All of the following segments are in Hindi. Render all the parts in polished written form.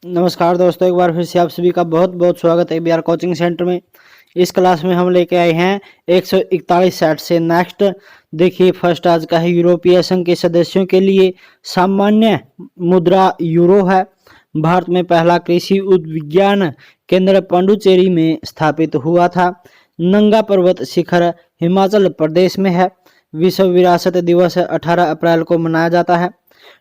नमस्कार दोस्तों, एक बार फिर से आप सभी का बहुत बहुत स्वागत है बिहार कोचिंग सेंटर में। इस क्लास में हम लेके आए हैं 141 सेट से नेक्स्ट। देखिए, फर्स्ट आज का है यूरोपीय संघ के सदस्यों के लिए सामान्य मुद्रा यूरो है। भारत में पहला कृषि विज्ञान केंद्र पांडुचेरी में स्थापित हुआ था। नंगा पर्वत शिखर हिमाचल प्रदेश में है। विश्व विरासत दिवस 18 अप्रैल को मनाया जाता है।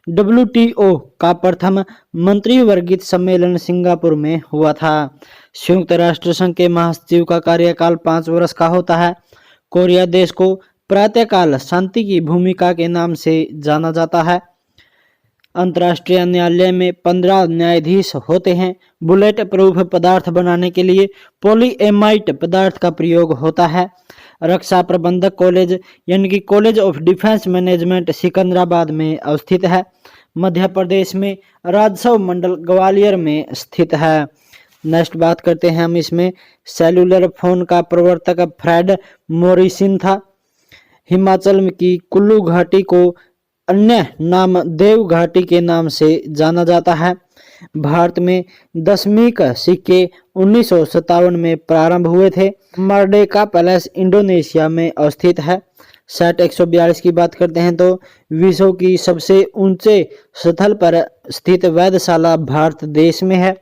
WTO का प्रथम मंत्रिवर्गित सम्मेलन सिंगापुर में हुआ था। संयुक्त राष्ट्र संघ के महासचिव का कार्यकाल 5 वर्ष का होता है। कोरिया देश को प्रातःकाल शांति की भूमिका के नाम से जाना जाता है। अंतर्राष्ट्रीय न्यायालय में 15 न्यायाधीश होते हैं। बुलेट प्रूफ पदार्थ बनाने के लिए पॉलीएमाइड पदार्थ का प्रयोग होता है। रक्षा प्रबंधक कॉलेज यानी कि college of defence management Secunderabad में अवस्थित है। मध्य प्रदेश में राजस्व मंडल ग्वालियर में स्थित है। नेक्स्ट बात करते हैं हम इसमें। सेलुलर फोन का प्रवर्तक फ्रेड मोरिसन था। हिमाचल की कुल्लू घाटी को अन्य नाम देव घाटी के नाम से जाना जाता है। भारत में दशमीक सिक्के 1957 में प्रारंभ हुए थे। मर्डेका पैलेस इंडोनेशिया में अवस्थित है। सेट 142 की बात करते हैं तो विश्व की सबसे ऊंचे स्थल पर स्थित वेधशाला भारत देश में है।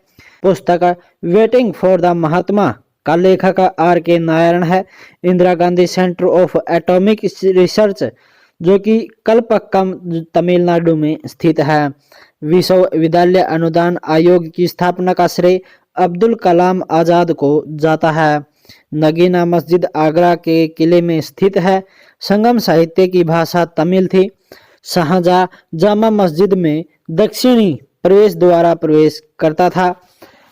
पुस्तक वेटिंग फॉर द महात्मा का लेखक RK नारायण है। Indira Gandhi centre of atomic research जो कि कलपक्कम तमिलनाडु में स्थित है। विश्वविद्यालय अनुदान आयोग की स्थापना का श्रेय अब्दुल कलाम आजाद को जाता है। नगीना मस्जिद आगरा के किले में स्थित है। संगम साहित्य की भाषा तमिल थी। शाहजहां जामा मस्जिद में दक्षिणी प्रवेश द्वारा प्रवेश करता था।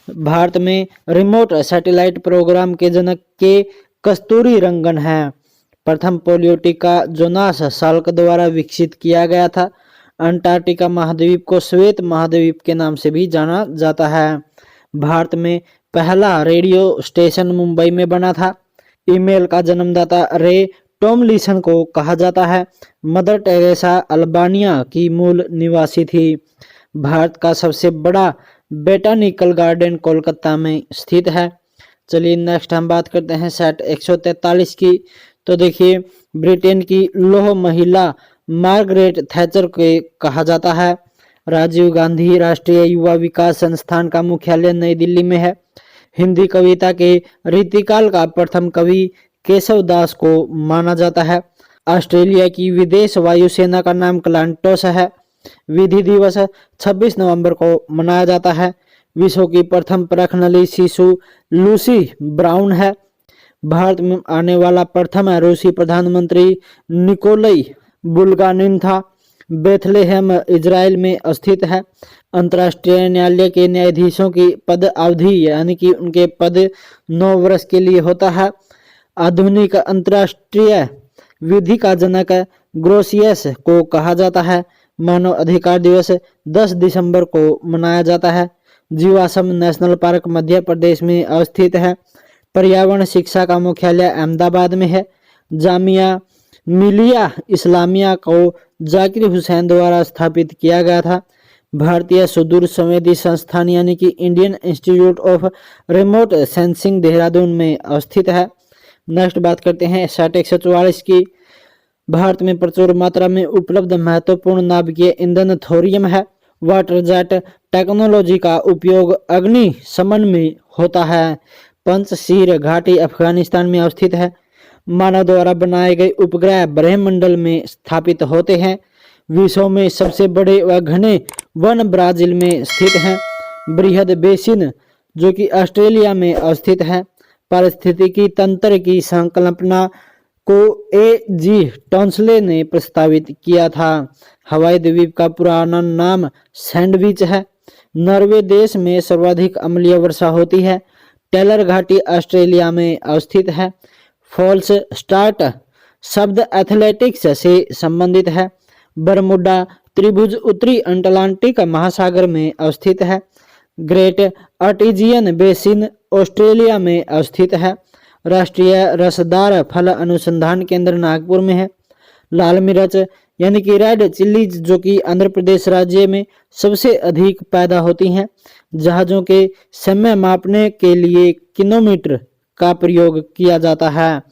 भारत में रिमोट सैटेलाइट प्रोग्राम के जनक के कस्तूरी रंगन है। प्रथम पोलियो टीका जोनास साल्क द्वारा विकसित किया गया था। अंटार्कटिका महाद्वीप को श्वेत महाद्वीप के नाम से भी जाना जाता है। भारत में पहला रेडियो स्टेशन मुंबई में बना था। ईमेल का जन्मदाता रे टॉमलिसन को कहा जाता है। मदर टेरेसा अल्बानिया की मूल निवासी थी। भारत का सबसे बड़ा बोटैनिकल गार्डन कोलकाता में स्थित है। चलिए नेक्स्ट हम बात करते हैं सेट 143 की। तो देखिए, ब्रिटेन की लौह महिला मार्गरेट थैचर को कहा जाता है। राजीव गांधी राष्ट्रीय युवा विकास संस्थान का मुख्यालय नई दिल्ली में है। हिंदी कविता के रीतिकाल का प्रथम कवि केशव दास को माना जाता है। ऑस्ट्रेलिया की विदेश वायुसेना का नाम क्लांटोस है। विधि दिवस 26 नवंबर को मनाया जाता है। विश्व की प्रथम परखनली शिशु लूसी ब्राउन है। भारत में आने वाला प्रथम रूसी प्रधानमंत्री निकोलाई बुल्गानिन था। बेथलेहेम इजराइल में स्थित है। अंतर्राष्ट्रीय न्यायालय के न्यायाधीशों की पद अवधि यानी कि उनके पद 9 वर्ष के लिए होता है। आधुनिक अंतर्राष्ट्रीय विधि का जनक ग्रोसियस को कहा जाता है। मानव अधिकार दिवस 10 दिसंबर को मनाया जाता है। जीवाश्म नेशनल पार्क मध्य प्रदेश में अवस्थित है। पर्यावरण शिक्षा का मुख्यालय अहमदाबाद में है। जामिया मिलिया इस्लामिया को जाकिर हुसैन द्वारा स्थापित किया गया था। भारतीय सुदूर संवेदी संस्थान यानी कि Indian institute of remote sensing Dehradun में अवस्थित है। नेक्स्ट बात करते हैं सेट 144 की। भारत में प्रचुर मात्रा में उपलब्ध महत्वपूर्ण नाभिकीय ईंधन थोरियम है। वाटर जेट टेक्नोलॉजी का उपयोग अग्निशमन में होता है। पंचशीर घाटी अफगानिस्तान में अवस्थित है। मानव द्वारा बनाए गए उपग्रह ब्रह्मंडल में स्थापित होते हैं। विश्व में सबसे बड़े व घने वन ब्राजील में स्थित हैं। बृहद बेसिन जो कि ऑस्ट्रेलिया में अवस्थित है। पारिस्थितिकी तंत्र की संकल्पना को A.G. टॉन्सले ने प्रस्तावित किया था। हवाई द्वीप का पुराना नाम सैंडविच है। नॉर्वे देश में सर्वाधिक अम्लीय वर्षा होती है। टेलर घाटी ऑस्ट्रेलिया में अवस्थित है। फॉल्स स्टार्ट शब्द एथलेटिक्स से संबंधित है। बरमुडा त्रिभुज उत्तरी अटलांटिक महासागर में अवस्थित है। ग्रेट आर्टिजियन बेसिन ऑस्ट्रेलिया में अवस्थित है। राष्ट्रीय रसदार फल अनुसंधान केंद्र नागपुर में है। लाल मिर्च यानी कि रेड चिल्लीज जो कि आंध्र प्रदेश राज्य में सबसे अधिक पैदा होती हैं। जहाज़ों के समय मापने के लिए किलोमीटर का प्रयोग किया जाता है।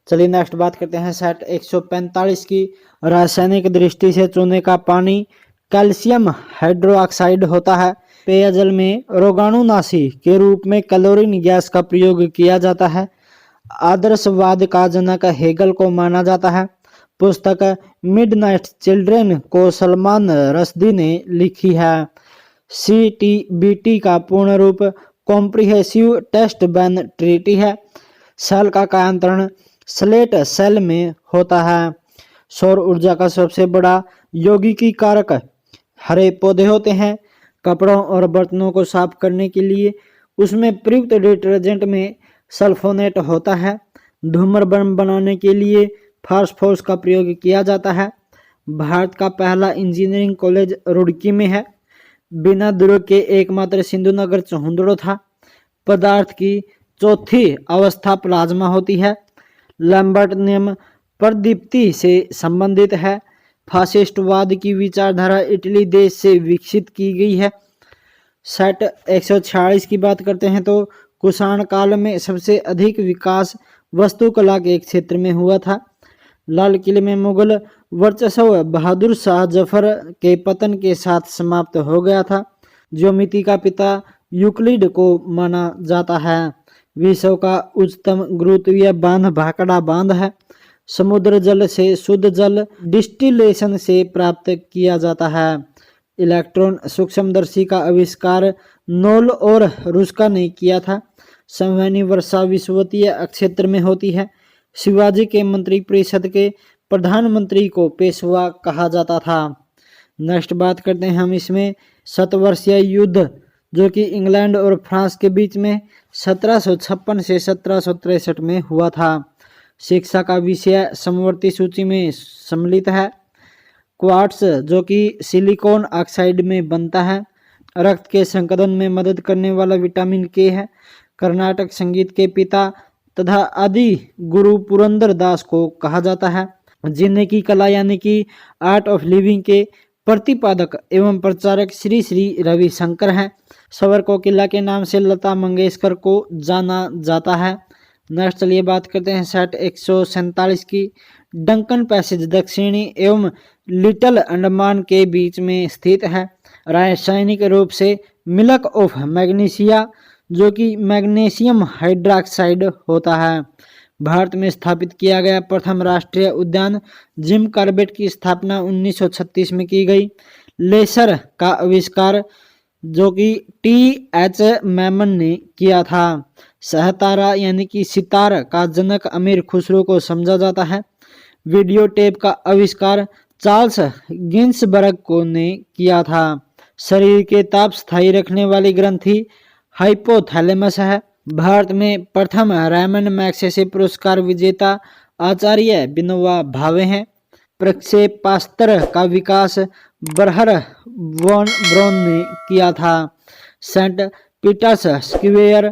चलिए नेक्स्ट बात करते हैं सेट 145 की। रासायनिक दृष्टि से चूने का पानी कैल्शियम हाइड्रोक्साइड होता है। पेयजल में रोगाणुनाशी के रूप में क्लोरीन गैस का प्रयोग किया जाता है। आदर्शवाद का जनक हेगल को माना जाता है। पुस्तक मिडनाइट चिल्ड्रन को सलमान रश्दी ने लिखी है। CTBT का पूर्ण रूप कॉम्प्रिहेंसिव टेस्ट बैन ट्रीटी है। सेल का कायांतरण स्लेट सेल में होता है। सौर ऊर्जा का सबसे बड़ा यौगिकी कारक हरे पौधे होते हैं। कपड़ों और बर्तनों को साफ करने के लिए उसमें प्रयुक्त डिटर्जेंट में सल्फोनेट होता है। धूम्रपान बनाने के लिए फास्फोरस का प्रयोग किया जाता है। भारत का पहला इंजीनियरिंग कॉलेज रुड़की में है। बिना दुर्ग के एकमात्र सिंधु नगर चहुंदड़ो था। पदार्थ की चौथी अवस्था प्लाज्मा होती है। लैम्बर्ट नियम प्रदीप्ति से संबंधित है। फासिस्टवाद की विचारधारा इटली देश से विकसित की गई है। सेट 146 की बात करते हैं तो कुषाण काल में सबसे अधिक विकास वास्तुकला के क्षेत्र में हुआ था। लाल किले में मुगल वर्चस्व बहादुर शाह जफर के पतन के साथ समाप्त हो गया था। ज्योमिति का पिता यूक्लिड को माना जाता है। विश्व का उच्चतम गुरुत्वीय बांध भाखड़ा बांध है। समुद्र जल से शुद्ध जल डिस्टिलेशन से प्राप्त किया जाता है। इलेक्ट्रॉन सूक्ष्मदर्शी का आविष्कार नोल और रुस्का ने किया था। संवहनी वर्षा विषुवतीय क्षेत्र में होती है। शिवाजी के मंत्री परिषद के प्रधानमंत्री को पेशवा कहा जाता था। नेक्स्ट बात करते हैं हम इसमें शतवर्षीय युद्ध जो कि इंग्लैंड और फ्रांस के बीच में 1756 से 1763 में हुआ था। शिक्षा का विषय समवर्ती सूची में सम्मिलित है। क्वार्ट्स जो कि सिलिकॉन ऑक्साइड में बनता है। रक्त के संकलन में मदद करने वाला विटामिन के है। कर्नाटक संगीत के पिता तथा आदि गुरु पुरंदर दास को कहा जाता है। जीने की कला यानी कि आर्ट ऑफ लिविंग के प्रतिपादक एवं प्रचारक श्री श्री रविशंकर हैं। सवर कोकिला के नाम से लता मंगेशकर को जाना जाता है। नेक्स्ट चलिए बात करते हैं सेट 147 की। डंकन पैसेज दक्षिणी एवं लिटिल अंडमान के बीच में स्थित है। रासायनिक रूप से मिल्क ऑफ मैग्नीशिया जो कि मैग्नीशियम हाइड्रोक्साइड होता है। भारत में स्थापित किया गया प्रथम राष्ट्रीय उद्यान जिम कॉर्बेट की स्थापना 1936 में की गई। लेसर का आविष्कार जो कि TH मैमन ने किया था। सहतारा यानी कि सितार का जनक अमीर खुसरो को समझा जाता है। वीडियो टेप का आविष्कार चार्ल्स गिन्सबर्ग को ने किया था। शरीर के ताप स्थायी रखने वाली ग्रंथि हाइपोथैलेमस है। भारत में प्रथम रैमन मैग्सेसे पुरस्कार विजेता आचार्य विनोबा भावे हैं। प्रक्षेपास्त्र का विकास बरहर वॉन ब्राउन ने किया था। सेंट पीटर्स स्क्वेयर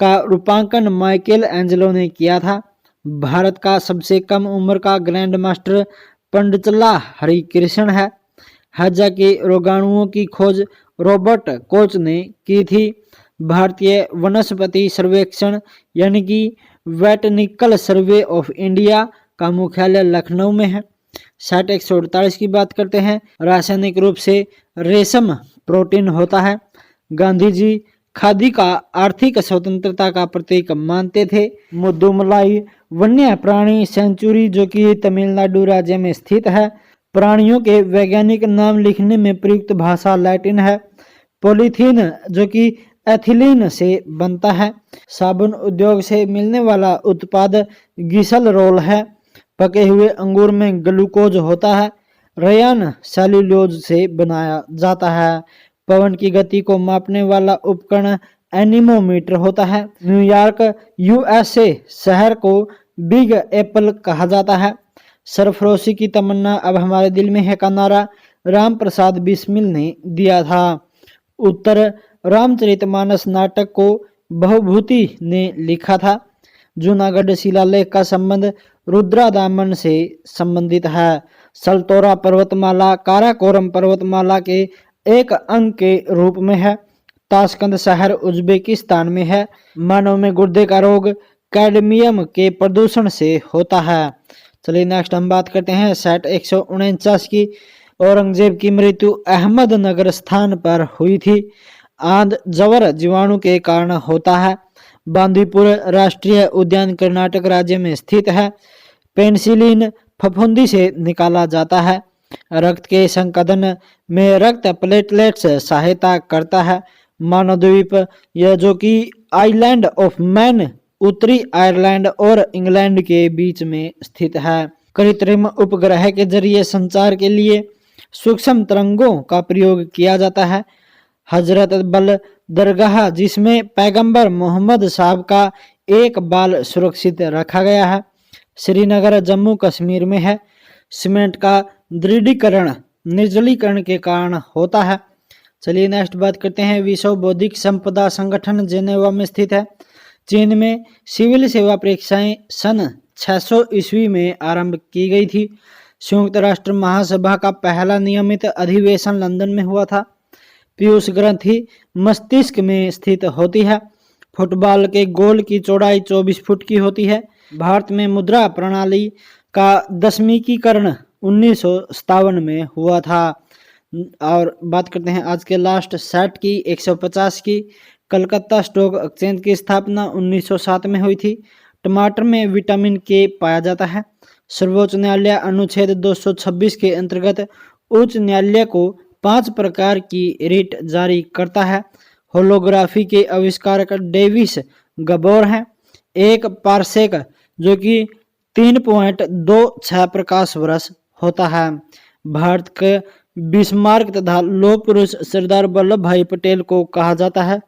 का रूपांकन माइकल एंजेलो ने किया था। भारत का सबसे कम उम्र का ग्रैंड मास्टर पंडितला हरिकृष्ण है। हजा के रोगाणुओं की खोज रॉबर्ट कोच ने की थी। भारतीय वनस्पति सर्वेक्षण यानी कि वेटनिकल सर्वे ऑफ इंडिया का मुख्यालय लखनऊ में है। सेट 148 की बात करते हैं। रासायनिक रूप से रेशम प्रोटीन होता है। गांधी जी खादी का आर्थिक स्वतंत्रता का प्रतीक मानते थे। मुद्दुमलाई वन्य प्राणी सेंचुरी जो कि तमिलनाडु राज्य में स्थित है। प्राणियों के वैज्ञानिक नाम लिखने में प्रयुक्त भाषा लैटिन है। पॉलीथीन जो कि एथिलीन से बनता है। साबुन उद्योग से मिलने वाला उत्पाद ग्लिसरॉल है। पके हुए अंगूर में ग्लूकोज होता है। रेयान सेल्यूलोज से बनाया जाता है। पवन की गति को मापने वाला उपकरण एनीमोमीटर होता है। न्यूयॉर्क USA शहर को बिग एप्पल कहा जाता है। सरफरोशी की तमन्ना अब हमारे दिल में है का नारा राम प्रसाद बिस्मिल ने दिया था। उत्तर रामचरितमानस नाटक को बहुभूति ने लिखा था। जूनागढ़ शिलालेख का संबंध रुद्रादामन से संबंधित है। सल्तोरा पर्वतमाला काराकोरम पर्वतमाला के एक अंग के रूप में है। ताशकंद शहर उज्बेकिस्तान में है। मानव में गुर्दे का रोग कैडमियम के प्रदूषण से होता है। चलिए नेक्स्ट हम बात करते हैं सेट 149 की। औरंगजेब की मृत्यु अहमदनगर स्थान पर हुई थी। आंध जवर जीवाणु के कारण होता है। बांदीपुर राष्ट्रीय उद्यान कर्नाटक राज्य में स्थित है। पेनिसिलिन फफूंदी से निकाला जाता है। रक्त के संकलन में रक्त प्लेटलेट्स सहायता करता है। मानवद्वीप यह जो कि आइलैंड ऑफ मैन उत्तरी आयरलैंड और इंग्लैंड के बीच में स्थित है। कृत्रिम उपग्रह के जरिए संचार के लिए सूक्ष्म तरंगों का प्रयोग किया जाता है। हजरत बल दरगाह जिसमें पैगंबर मोहम्मद साहब का एक बाल सुरक्षित रखा गया है। श्रीनगर जम्मू कश्मीर में है। सीमेंट का दृढ़ीकरण निर्जलीकरण के कारण होता है। चलिए नेक्स्ट बात करते हैं विश्व बौद्धिक संपदा संगठन जेनेवा में स्थित है। चीन में सिविल सेवा परीक्षाएं सन 600 ईस्वी में आरंभ की गई थी। संयुक्त राष्ट्र महासभा का पहला नियमित अधिवेशन लंदन में हुआ था। पीयूष ग्रंथि मस्तिष्क में स्थित होती है। फुटबॉल के गोल की चौड़ाई 24 फुट की होती है। भारत में मुद्रा प्रणाली का 10वीं 1957 में हुआ था। और बात करते हैं आज के लास्ट सेट की 150 की। कलकत्ता स्टॉक एक्सचेंज की स्थापना 1907 में हुई थी। टमाटर में विटामिन के पाया जाता है। सर्वोच्च न्यायालय अनुच्छेद 226 के अंतर्गत उच्च न्यायालय को 5 प्रकार की रिट जारी करता है। होलोग्राफी के आविष्कारक डेविस गबोर हैं। एक पारसेक जो कि 3.26 प्रकाश वर्ष होता है। भारत के बिस्मार्क तथा लौह पुरुष सरदार वल्लभ भाई पटेल को कहा जाता है।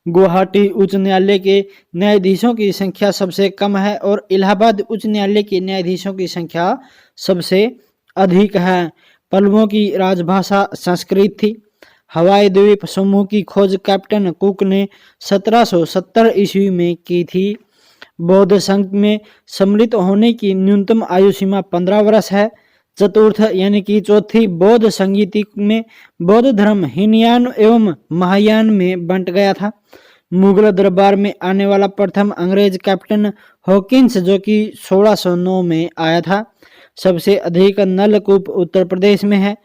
गुवाहाटी उच्च न्यायालय के न्यायाधीशों की संख्या सबसे कम है और इलाहाबाद उच्च न्यायालय के न्यायाधीशों की संख्या सबसे अधिक है। पल्लवों की राजभाषा संस्कृत थी। हवाई द्वीप समूह की खोज कैप्टन कुक ने 1770 ईस्वी में की थी। बौद्ध संघ में सम्मिलित होने की न्यूनतम आयु सीमा 15 वर्ष है। चतुर्थ यानी कि चौथी बौद्ध संगीति में बौद्ध धर्म हीनयान एवं महायान में बंट गया था। मुगल दरबार में आने वाला प्रथम अंग्रेज कैप्टन हॉकिंस जो कि 1609 में आया था। सबसे अधिक नलकूप उत्तर प्रदेश में है।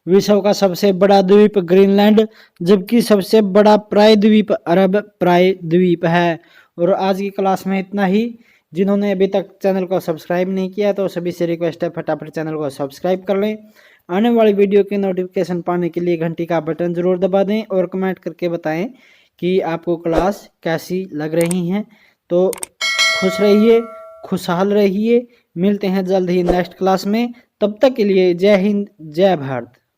विश्व का सबसे बड़ा द्वीप ग्रीनलैंड जबकि सबसे बड़ा प्रायद्वीप अरब प्रायद्वीप है। और आज की क्लास में इतना ही। जिन्होंने अभी तक चैनल को सब्सक्राइब नहीं किया तो सभी से रिक्वेस्ट है फटाफट चैनल को सब्सक्राइब कर लें। आने वाली वीडियो की नोटिफिकेशन पाने के लिए घंटी का बटन जरूर दबा दें और कमेंट करके बताएं कि आपको क्लास कैसी लग रही हैं। तो खुश रहिए, खुशहाल रहिए। मिलते हैं जल्द ही नेक्स्ट क्लास में। तब तक के लिए जय हिंद, जय भारत।